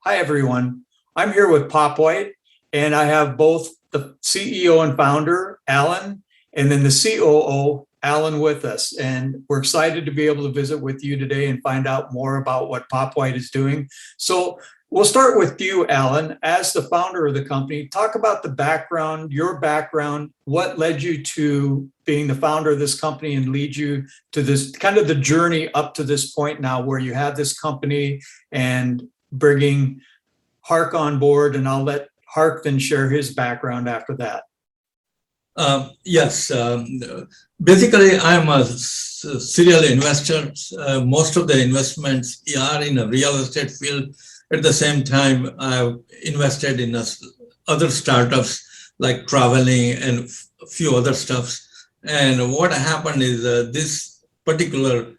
Hi, everyone. I'm here with Pop White, and I have both the CEO and founder, Alan, and then the COO, Alan, with us. And we're excited to be able to visit with you today and find out more about what Pop White is doing. So we'll start with you, Alan. As the founder of the company, talk about the background, your background, what led you to being the founder of this company and lead you to this kind of the journey up to this point now where you have this company and bringing Hark on board, and I'll let Hark then share his background after that. Yes, basically I'm a serial investor. Most of the investments are in a real estate field. At the same time, I've invested in other startups like traveling and a few other stuffs. And what happened is this particular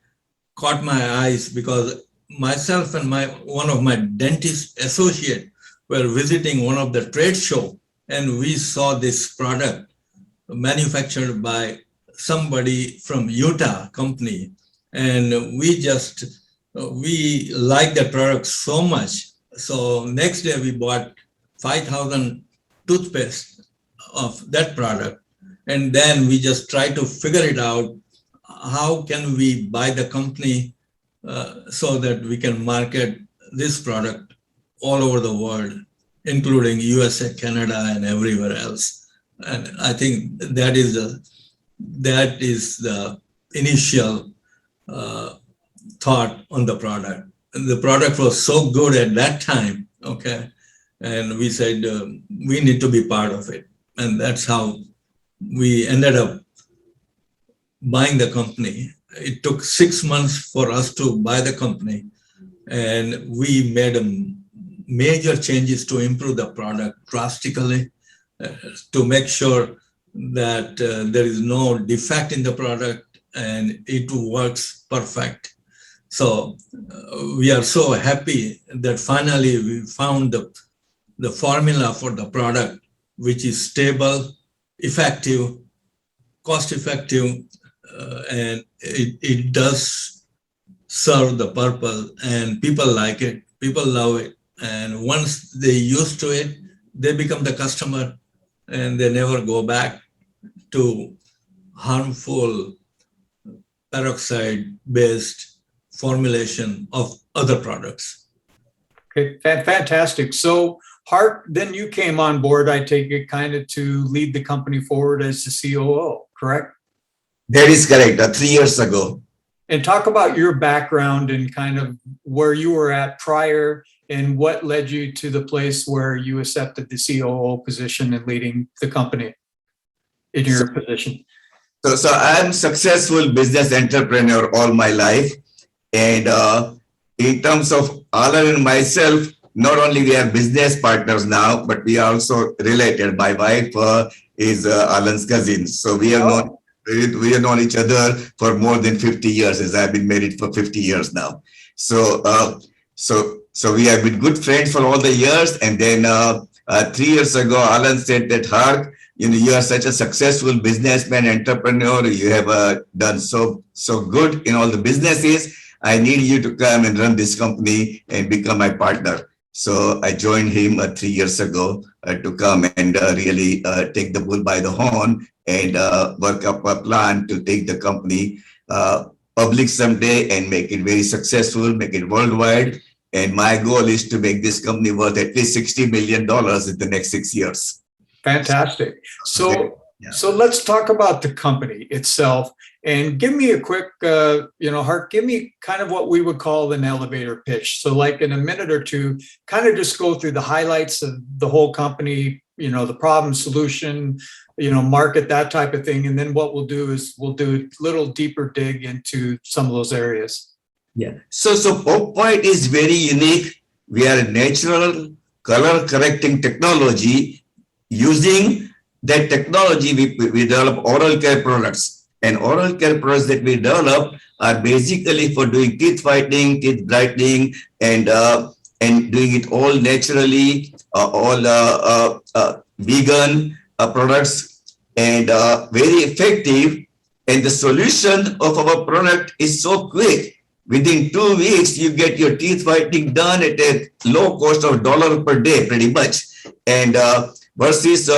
caught my eyes because myself and one of my dentist associate were visiting one of the trade show, and we saw this product manufactured by somebody from Utah company, and we liked the product so much. So next day we bought 5,000 toothpaste of that product, and then we just tried to figure it out. How can we buy the company so that we can market this product all over the world, including USA, Canada, and everywhere else. And I think that is the initial thought on the product. And the product was so good at that time, okay, and we said we need to be part of it, and that's how we ended up buying the company. It took 6 months for us to buy the company, and we made major changes to improve the product drastically to make sure that there is no defect in the product and it works perfect. So we are so happy that finally we found the formula for the product, which is stable, effective, cost effective, and it does serve the purpose, and people like it, people love it, and once they used to it, they become the customer and they never go back to harmful peroxide based formulation of other products. Okay, fantastic. So Hark, then you came on board, I take it, kind of to lead the company forward as the COO, correct? That is correct, 3 years ago. And talk about your background and kind of where you were at prior and what led you to the place where you accepted the COO position and leading the company in your position. So I'm successful business entrepreneur all my life. And in terms of Alan and myself, not only we are business partners now, but we are also related. My wife is Alan's cousin. So we have known each other for more than 50 years, as I've been married for 50 years now. So we have been good friends for all the years. And then 3 years ago, Alan said that, Hark, you are such a successful businessman, entrepreneur. You have done so good in all the businesses. I need you to come and run this company and become my partner. So I joined him 3 years ago to come and really take the bull by the horn and work up a plan to take the company public someday and make it very successful, make it worldwide. And my goal is to make this company worth at least $60 million in the next 6 years. Fantastic. So let's talk about the company itself and give me a quick, Hark, give me kind of what we would call an elevator pitch. So like in a minute or two, kind of just go through the highlights of the whole company, the problem, solution, market, that type of thing. And then what we'll do is we'll do a little deeper dig into some of those areas. Yeah. So Pop White is very unique. We are a natural color correcting technology. Using that technology, we develop oral care products. And oral care products that we develop are basically for doing teeth whitening, teeth brightening, and doing it all naturally, all vegan products, and very effective. And the solution of our product is so quick within 2 weeks, you get your teeth whitening done at a low cost of $1 per day, pretty much. And versus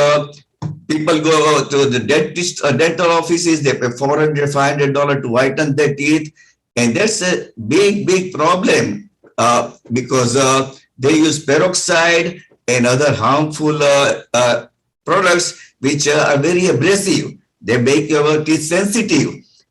people go to the dentist, dental offices, they pay $400, $500 to whiten their teeth. And that's a big problem because they use peroxide and other harmful products which are very abrasive. They make your teeth sensitive.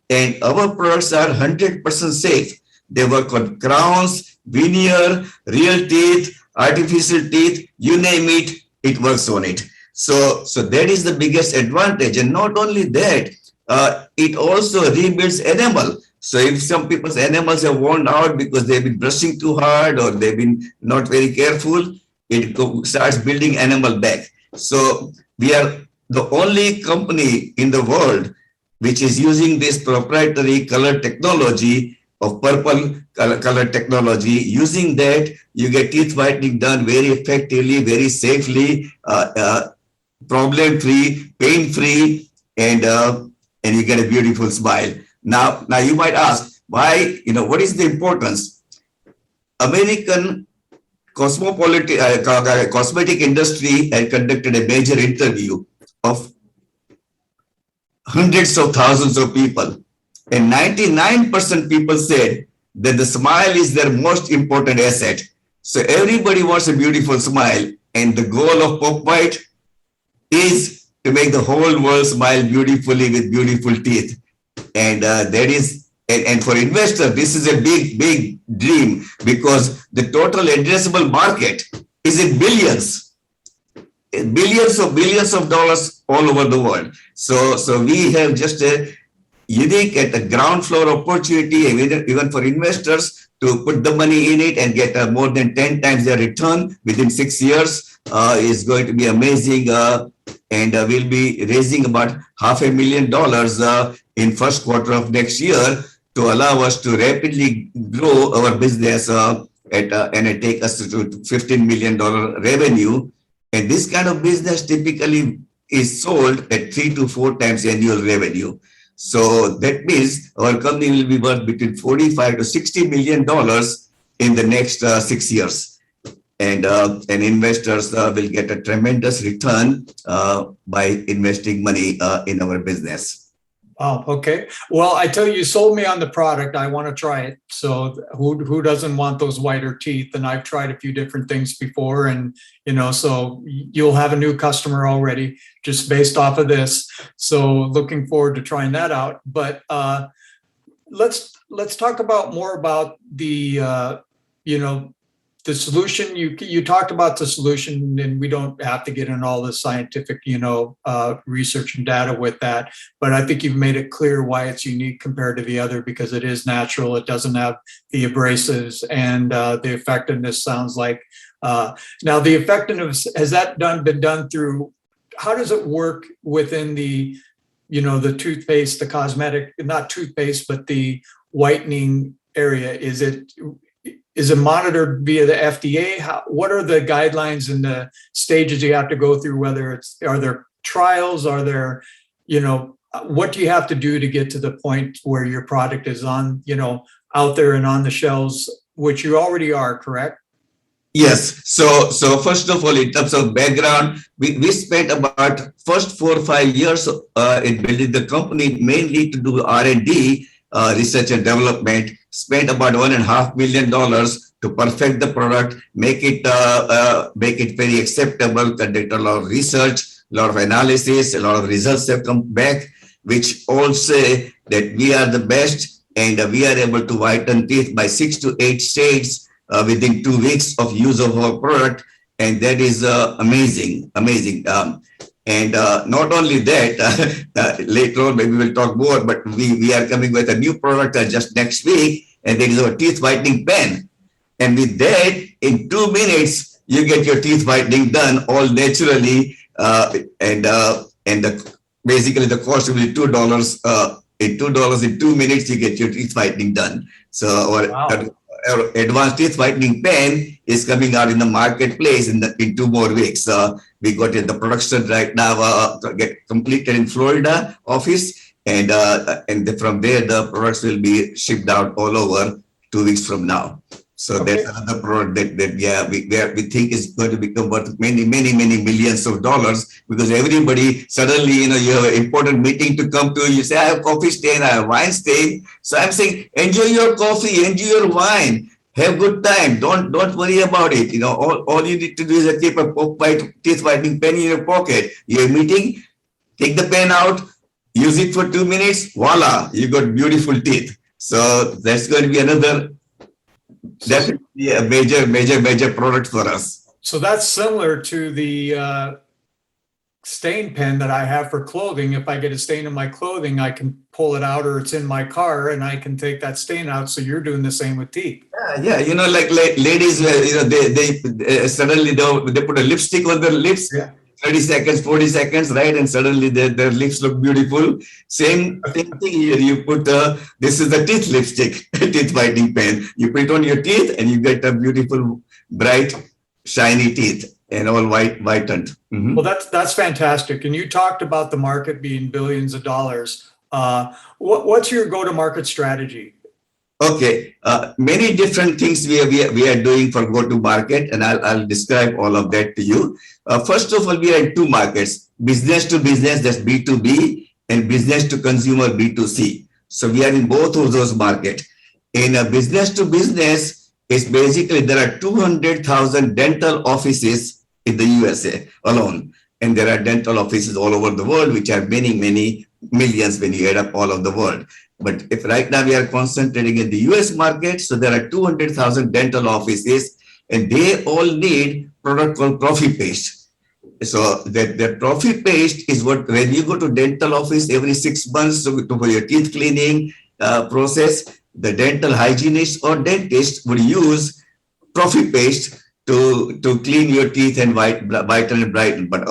And our products are 100% safe. They work on crowns, veneer, real teeth, artificial teeth, you name it, it works on it. So that is the biggest advantage. And not only that, it also rebuilds enamel. So if some people's enamels are worn out because they've been brushing too hard or they've been not very careful, it starts building enamel back. So we are the only company in the world which is using this proprietary color technology of purple color technology. Using that, you get teeth whitening done very effectively, very safely, problem-free, pain-free, and you get a beautiful smile. Now you might ask, why, what is the importance? American cosmetic industry had conducted a major interview of hundreds of thousands of people, and 99% people said that the smile is their most important asset. So everybody wants a beautiful smile, and the goal of PopWhite is to make the whole world smile beautifully with beautiful teeth. And and for investors, this is a big dream because the total addressable market is in billions of dollars all over the world. So we have just a unique at the ground floor opportunity, even for investors, to put the money in it and get more than 10 times their return within 6 years is going to be amazing. And we'll be raising about $500,000 in first quarter of next year to allow us to rapidly grow our business and take us to $15 million revenue. And this kind of business typically is sold at 3 to 4 times annual revenue. So that means our company will be worth between $45 to $60 million in the next 6 years. And investors will get a tremendous return by investing money in our business. Wow. Okay. Well, I tell you, you sold me on the product. I want to try it. So who doesn't want those whiter teeth? And I've tried a few different things before, and so you'll have a new customer already just based off of this. So looking forward to trying that out. But let's talk about more about the the solution. You talked about the solution, and we don't have to get in all the scientific, research and data with that. But I think you've made it clear why it's unique compared to the other, because it is natural. It doesn't have the abrasives, and the effectiveness sounds like. Now, the effectiveness, has that been done through? How does it work within the, the toothpaste, the cosmetic, not toothpaste, but the whitening area? Is it monitored via the FDA? What are the guidelines and the stages you have to go through? Are there trials? Are there, what do you have to do to get to the point where your product is on, out there and on the shelves, which you already are, correct? Yes. So first of all, in terms of background, we spent about first 4 or 5 years in building the company, mainly to do R&D, research and development. Spent about $1.5 million to perfect the product, make it very acceptable, conduct a lot of research, a lot of analysis, a lot of results have come back, which all say that we are the best, and we are able to whiten teeth by 6 to 8 shades within 2 weeks of use of our product. And that is amazing. And not only that, later on, maybe we'll talk more, but we are coming with a new product just next week, and that is our teeth whitening pen. And with that, in 2 minutes, you get your teeth whitening done all naturally. Basically the cost will be $2. In 2 minutes, you get your teeth whitening done. So our advanced teeth whitening pen is coming out in the marketplace in 2 more weeks. We got in the production right now, get completed in Florida office, and from there the products will be shipped out all over. 2 weeks from now. So Okay. that's another product we think is going to become worth many millions of dollars, because everybody suddenly, you have an important meeting to come to. You say, I have coffee stain, I have wine stain. So I'm saying, enjoy your coffee, enjoy your wine, have good time. Don't worry about it. All you need to do is keep a teeth whitening pen in your pocket. You have a meeting, take the pen out, use it for 2 minutes, voila, you got beautiful teeth. So that's going to be another definitely a major product for us. So that's similar to the stain pen that I have for clothing. If I get a stain in my clothing, I can pull it out, or it's in my car and I can take that stain out. So you're doing the same with teeth. Yeah, like ladies, they suddenly they put a lipstick on their lips. Yeah. 30 seconds, 40 seconds, right? And suddenly their lips look beautiful. Same thing here. You put, this is the teeth lipstick, teeth whitening pen. You put it on your teeth and you get a beautiful, bright, shiny teeth and all whitened. Mhm. Well, that's fantastic. And you talked about the market being billions of dollars. What's your go-to-market strategy? Okay, many different things we are doing for go-to-market, and I'll describe all of that to you. First of all, we are in two markets: business to business, that's B2B, and business to consumer, B2C. So we are in both of those markets. In a business to business, it's basically there are 200,000 dental offices in the USA alone, and there are dental offices all over the world, which are many millions when you add up all of the world. But if right now we are concentrating in the US market, so there are 200,000 dental offices, and they all need product called Profi Paste. So the Profi Paste is what, when you go to dental office every 6 months for your teeth cleaning process, the dental hygienist or dentist would use Profi Paste to clean your teeth and whiten and brighten. But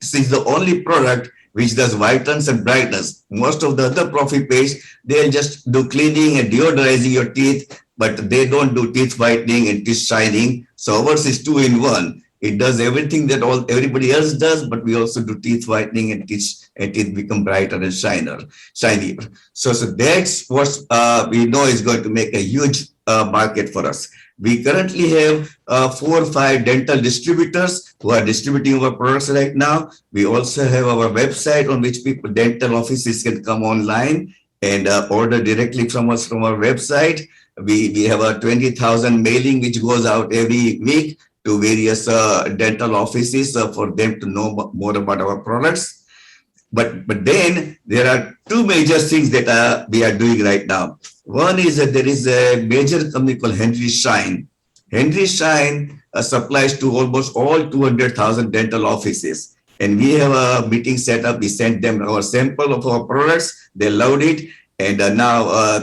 this is the only product which does whitens and brightens. Most of the other Profi Paste, they'll just do cleaning and deodorizing your teeth, but they don't do teeth whitening and teeth shining. So ours is 2-in-1. It does everything that everybody else does, but we also do teeth whitening and teeth become brighter and shinier. So that's what we know is going to make a huge market for us. We currently have 4 or 5 dental distributors who are distributing our products right now. We also have our website on which dental offices can come online and order directly from us from our website. We have a 20,000 mailing which goes out every week to various dental offices for them to know more about our products. But then there are 2 major things that we are doing right now. One is that there is a major company called Henry Schein. Henry Schein supplies to almost all 200,000 dental offices. And we have a meeting set up. We sent them our sample of our products. They loved it. And now,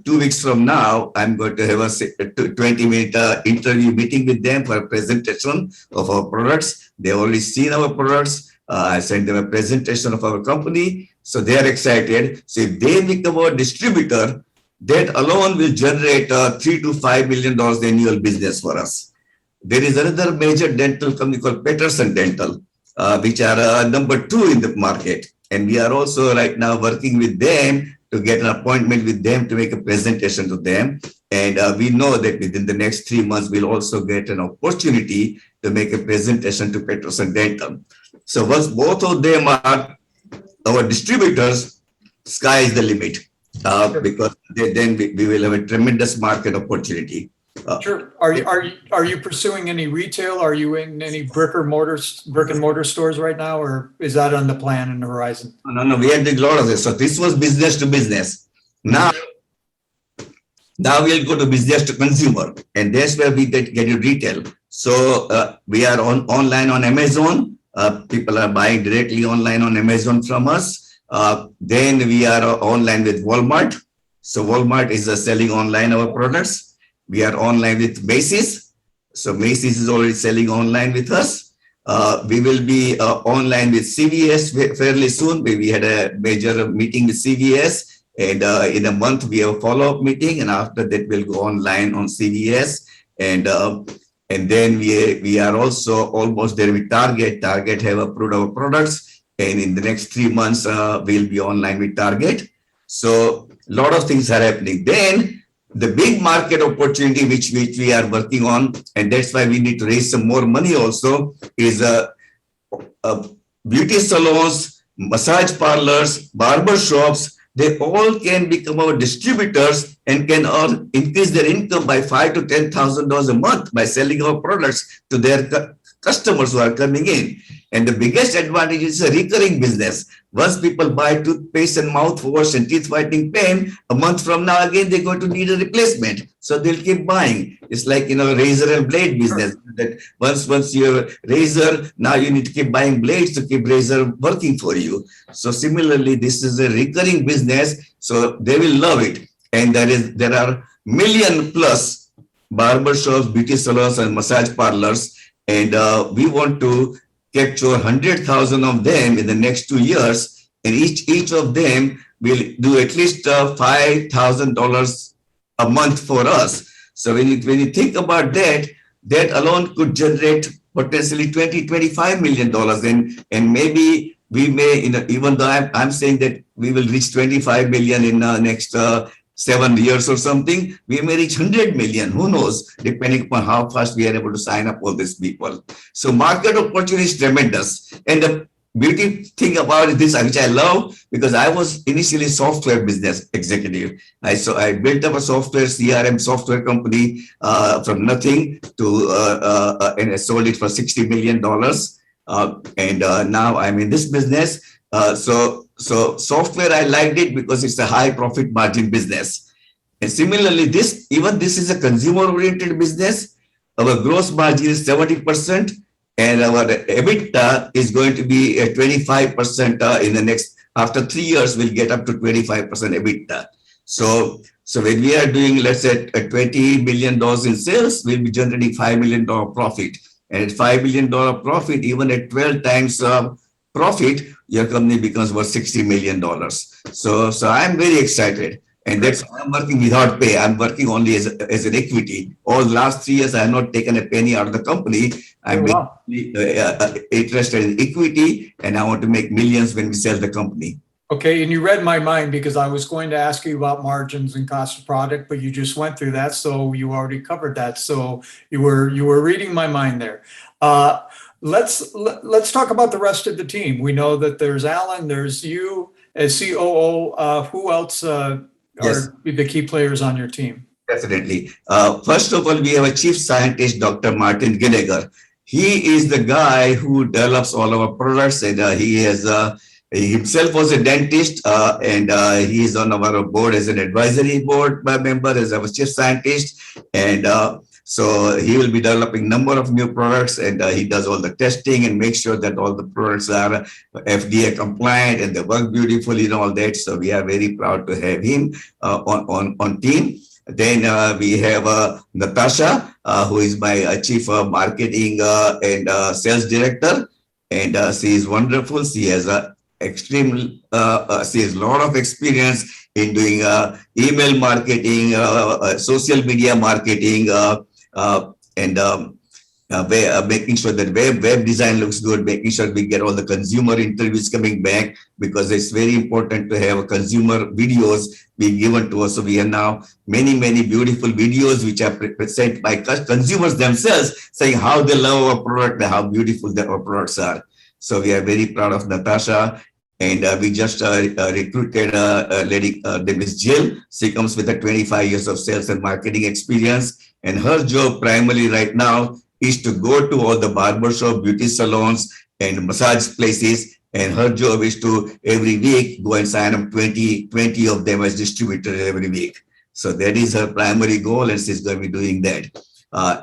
2 weeks from now, I'm going to have a 20-minute interview meeting with them for a presentation of our products. They've already seen our products. I sent them a presentation of our company. So they are excited. So if they become our distributor, that alone will generate $3 to $5 million annual business for us. There is another major dental company called Peterson Dental, which are number 2 in the market. And we are also right now working with them to get an appointment with them to make a presentation to them. And we know that within the next 3 months, we'll also get an opportunity to make a presentation to Peterson Dental. So once both of them are our distributors, sky is the limit. Because then we will have a tremendous market opportunity. Sure. Are you pursuing any retail? Are you in any brick and mortar stores right now, or is that on the plan in the horizon? No, we are doing a lot of this. So this was business to business. Now we'll go to business to consumer, and that's where we get you retail. So we are online on Amazon. People are buying directly online on Amazon from us. Then we are online with Walmart. So Walmart is selling online our products. We are online with Macy's. So Macy's is already selling online with us. We will be online with CVS fairly soon. We had a major meeting with CVS, and in a month we have a follow-up meeting, and after that we'll go online on CVS. And then we are also almost there with Target. Target have approved our products. And in the next 3 months, we'll be online with Target. So a lot of things are happening. Then the big market opportunity which we are working on, and that's why we need to raise some more money also, is beauty salons, massage parlors, barber shops. They all can become our distributors and can increase their income by $5,000 to $10,000 a month by selling our products to their customers who are coming in. And the biggest advantage is a recurring business. Once people buy toothpaste and mouthwash and teeth whitening pen, a month from now again they're going to need a replacement. So they'll keep buying. It's like, razor and blade business. That once you have a razor, now you need to keep buying blades to keep razor working for you. So similarly, this is a recurring business, so they will love it. And there are million plus barber shops, beauty salons, and massage parlors. And we want to capture 100,000 of them in the next 2 years, and each of them will do at least $5,000 a month for us. So when you think about that alone could generate potentially $20-25 million, and maybe we may, even though I'm saying that we will reach 25 million in next 7 years or something, we may reach 100 million, who knows, depending upon how fast we are able to sign up all these people. So market opportunity is tremendous. And the beauty thing about this, which I love, because I was initially software business executive. I built up a software CRM software company from nothing to, and I sold it for $60 million. And now I'm in this business. So software, I liked it because it's a high profit margin business. And similarly, this is a consumer oriented business. Our gross margin is 70%, and our EBITDA is going to be 25% in the next, after 3 years, we'll get up to 25% EBITDA. So when we are doing, let's say, $20 million in sales, we'll be generating $5 million profit. And at $5 million profit, even at 12 times profit, your company becomes worth $60 million. So I'm very excited. And that's why I'm working without pay. I'm working only as an equity. All the last 3 years, I have not taken a penny out of the company. I'm interested in equity, and I want to make millions when we sell the company. Okay, and you read my mind, because I was going to ask you about margins and cost of product, but you just went through that, so you already covered that. So you were reading my mind there. Let's talk about the rest of the team. We know that there's Alan, there's you as COO. Who else are the key players on your team? Definitely. First of all, we have a chief scientist, Dr. Martin Gallagher. He is the guy who develops all our products, and he himself was a dentist, and he is on our board as an advisory board member, as our chief scientist. And so he will be developing number of new products, and he does all the testing and make sure that all the products are FDA compliant and they work beautifully and all that. So we are very proud to have him on team. Then we have Natasha, who is my chief marketing and sales director, and she is wonderful. She has she has a lot of experience in doing email marketing, social media marketing, and making sure that web design looks good, making sure we get all the consumer interviews coming back, because it's very important to have consumer videos being given to us. So we have now many beautiful videos which are sent by consumers themselves, saying how they love our product and how beautiful our products are. So we are very proud of Natasha. And we just recruited a lady named Jill. She comes with 25 years of sales and marketing experience. And her job primarily right now is to go to all the barbershop, beauty salons, and massage places. And her job is to every week go and sign up 20 of them as distributors every week. So that is her primary goal, and she's going to be doing that.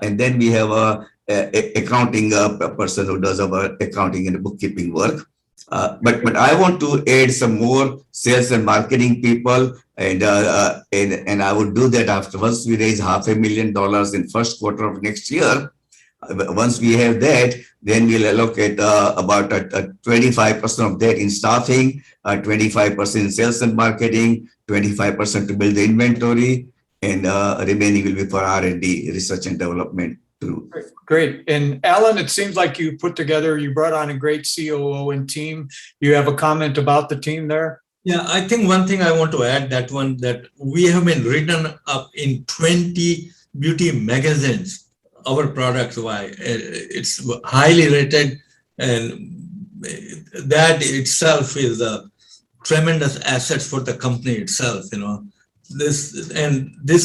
And then we have a accounting person who does our accounting and bookkeeping work. But I want to add some more sales and marketing people, and I would do that after once we raise $500,000 in first quarter of next year. Once we have that, then we'll allocate about 25% of that in staffing, 25% in sales and marketing, 25% to build the inventory, and remaining will be for R&D, research and development. Great. And Alan, it seems like you brought on a great COO and team. You have a comment about the team there? Yeah, I think one thing I want to add that we have been written up in 20 beauty magazines. Our products, why it's highly rated, and that itself is a tremendous asset for the company itself. This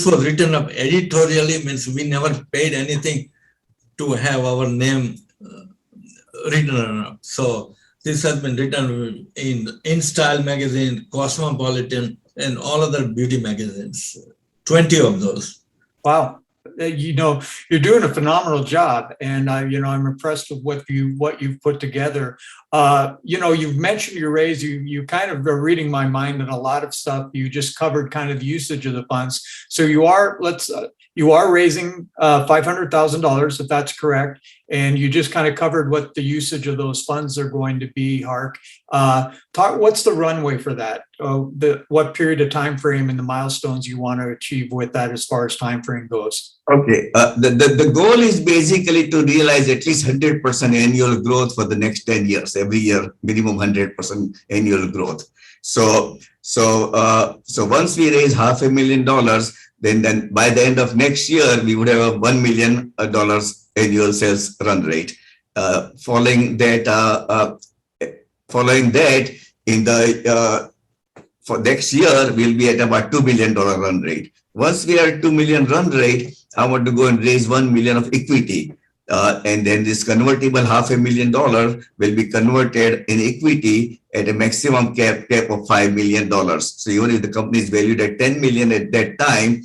was written up editorially, means we never paid anything to have our name written up. So this has been written in InStyle magazine, Cosmopolitan, and all other beauty magazines. 20 of those. Wow. You're doing a phenomenal job, and I'm impressed with what you've put together. You've mentioned your raise. You kind of are reading my mind on a lot of stuff. You just covered kind of the usage of the funds. So you are raising $500,000, if that's correct, and you just kind of covered what the usage of those funds are going to be. Hark, what's the runway for that? What period of time frame and the milestones you want to achieve with that as far as time frame goes? Okay, the goal is basically to realize at least 100% annual growth for the next 10 years. Every year, minimum 100% annual growth. So once we raise $500,000, then by the end of next year, we would have a $1 million annual sales run rate. Following that, in the for next year, we'll be at about $2 million run rate. Once we are at $2 million run rate, I want to go and raise $1 million of equity. And then this convertible $500,000 will be converted in equity at a maximum cap of $5 million. So even if the company is valued at $10 million at that time,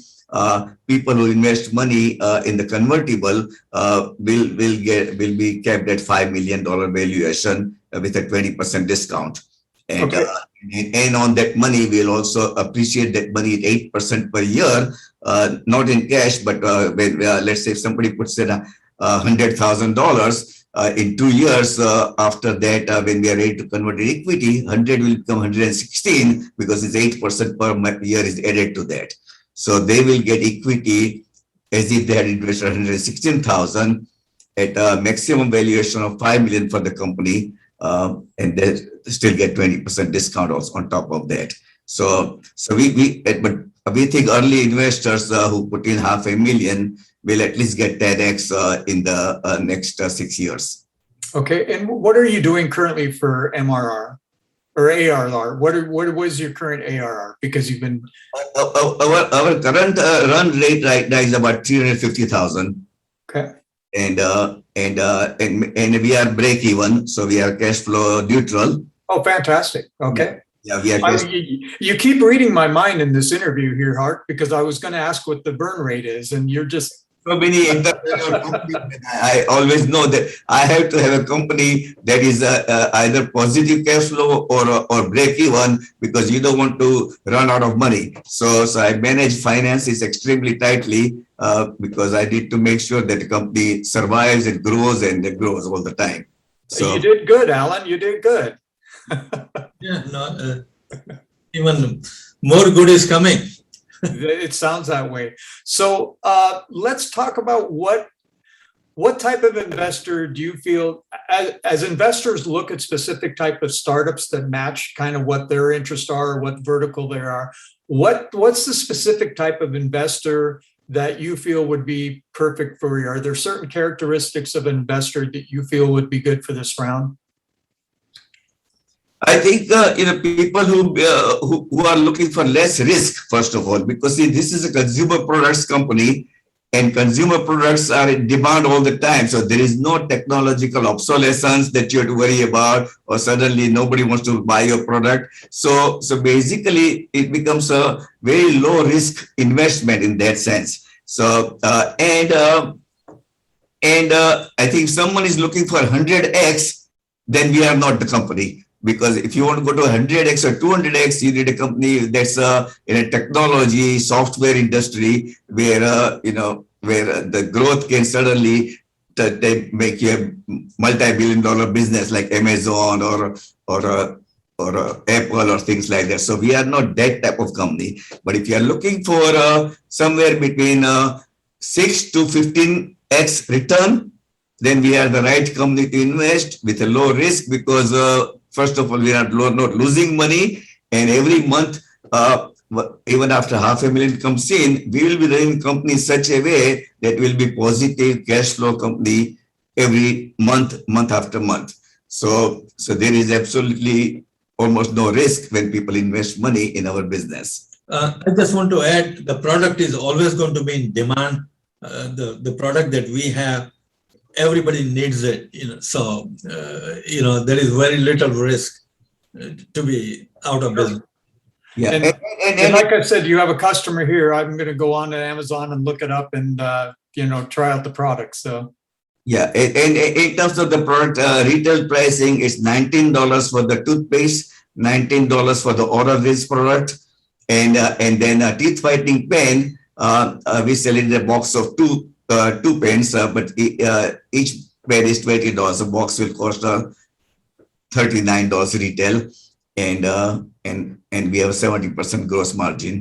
people who invest money in the convertible will be capped at $5 million valuation with a 20% discount. And, Okay. And on that money, we'll also appreciate that money at 8% per year, not in cash, but when let's say if somebody puts in $100,000 in 2 years after that, when we are ready to convert to equity, 100 will become 116 because it's 8% per year is added to that. So they will get equity as if they had invested 116,000 at a maximum valuation of $5 million for the company, and they still get 20% discount also on top of that. So we think early investors who put in $500,000 will at least get 10x in the next 6 years. Okay, and what are you doing currently for MRR or ARR? What was your current ARR? Because you've been Our current run rate right now is about 350,000. okay. And we are break even, so we are cash flow neutral. Oh, fantastic. Okay. Yeah, we are. You keep reading my mind in this interview here, Hart, because I was going to ask what the burn rate is, and you're just So many entrepreneur companies. I always know that I have to have a company that is either positive cash flow or break even, because you don't want to run out of money. So I manage finances extremely tightly because I need to make sure that the company survives and grows all the time. So you did good, Alan. You did good. Yeah, no, even more good is coming. It sounds that way. So let's talk about what type of investor do you feel, as investors look at specific type of startups that match kind of what their interests are or what vertical they are, what's the specific type of investor that you feel would be perfect for you? Are there certain characteristics of an investor that you feel would be good for this round? I think people who are looking for less risk, first of all, because see, this is a consumer products company, and consumer products are in demand all the time. So there is no technological obsolescence that you have to worry about, or suddenly nobody wants to buy your product. So basically, it becomes a very low risk investment in that sense. So I think if someone is looking for 100x, then we are not the company. Because if you want to go to 100x or 200x, you need a company that's in a technology software industry where the growth can suddenly make you a multi-billion-dollar business like Amazon or Apple or things like that. So we are not that type of company. But if you are looking for somewhere between 6 to 15x return, then we are the right company to invest with a low risk, because first of all, we are not losing money, And every month, even after $500,000 comes in, we will be running company such a way that will be positive cash flow company every month, month after month. So there is absolutely almost no risk when people invest money in our business. I just want to add, the product is always going to be in demand. The product that we have, everybody needs it, so, there is very little risk to be out of business. Yeah. And- And And like I said, you have a customer here. I'm going to go on to Amazon and look it up and, try out the product. So, yeah, and in terms of the product retail pricing, it's $19 for the toothpaste, $19 for the oral rinse product, and then a teeth whitening pen. We sell it in a box of two pens, but each pen is $20. A box will cost $39 retail, and we have a 70% gross margin.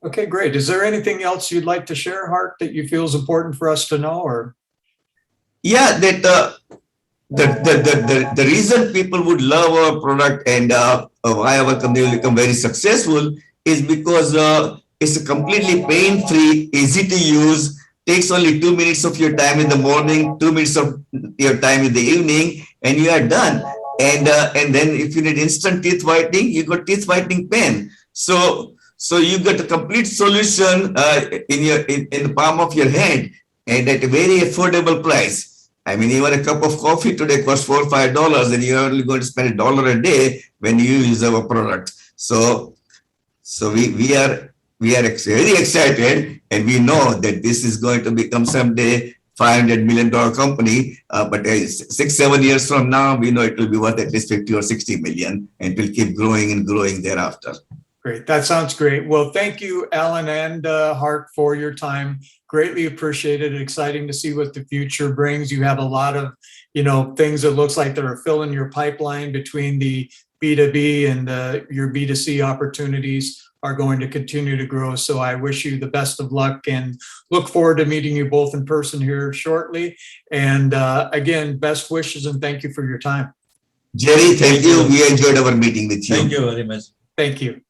okay, great. Is there anything else you'd like to share, Hart, that you feel is important for us to know? Or Yeah, that the reason people would love our product and why our company will become very successful is because it's a completely pain-free, easy to use, takes only 2 minutes of your time in the morning, 2 minutes of your time in the evening, and you are done. And then if you need instant teeth whitening, you got teeth whitening pen. So you got a complete solution in the palm of your hand and at a very affordable price. I mean, even a cup of coffee today costs $4 or $5, and you're only going to spend $1 a day when you use our product. So we are very excited, and we know that this is going to become someday $500 million company. But 6-7 years from now, we know it will be worth at least 50 or 60 million, and will keep growing and growing thereafter. great. That sounds great. Well, thank you, Alan and Hart, for your time. Greatly appreciated. Exciting to see what the future brings. You have a lot of, things that looks like that are filling your pipeline between the B2B and your B2C opportunities are going to continue to grow. So I wish you the best of luck and look forward to meeting you both in person here shortly. And again, best wishes and thank you for your time. Jerry, thank you. We enjoyed our meeting with you. Thank you very much. Thank you.